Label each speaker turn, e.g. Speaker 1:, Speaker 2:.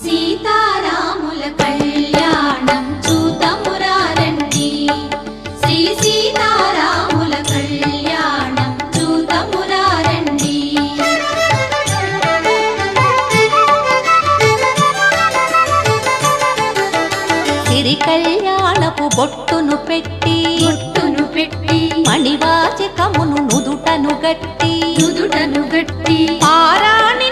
Speaker 1: సీతారాముల కళ్యాణం చూతమురారండి శ్రీ సీతారాముల కళ్యాణం చూతమురారండి
Speaker 2: సిరి కళ్యాణపు బొట్టును పెట్టి మణివాచకమును నుదుటను గట్టి
Speaker 1: పారాణి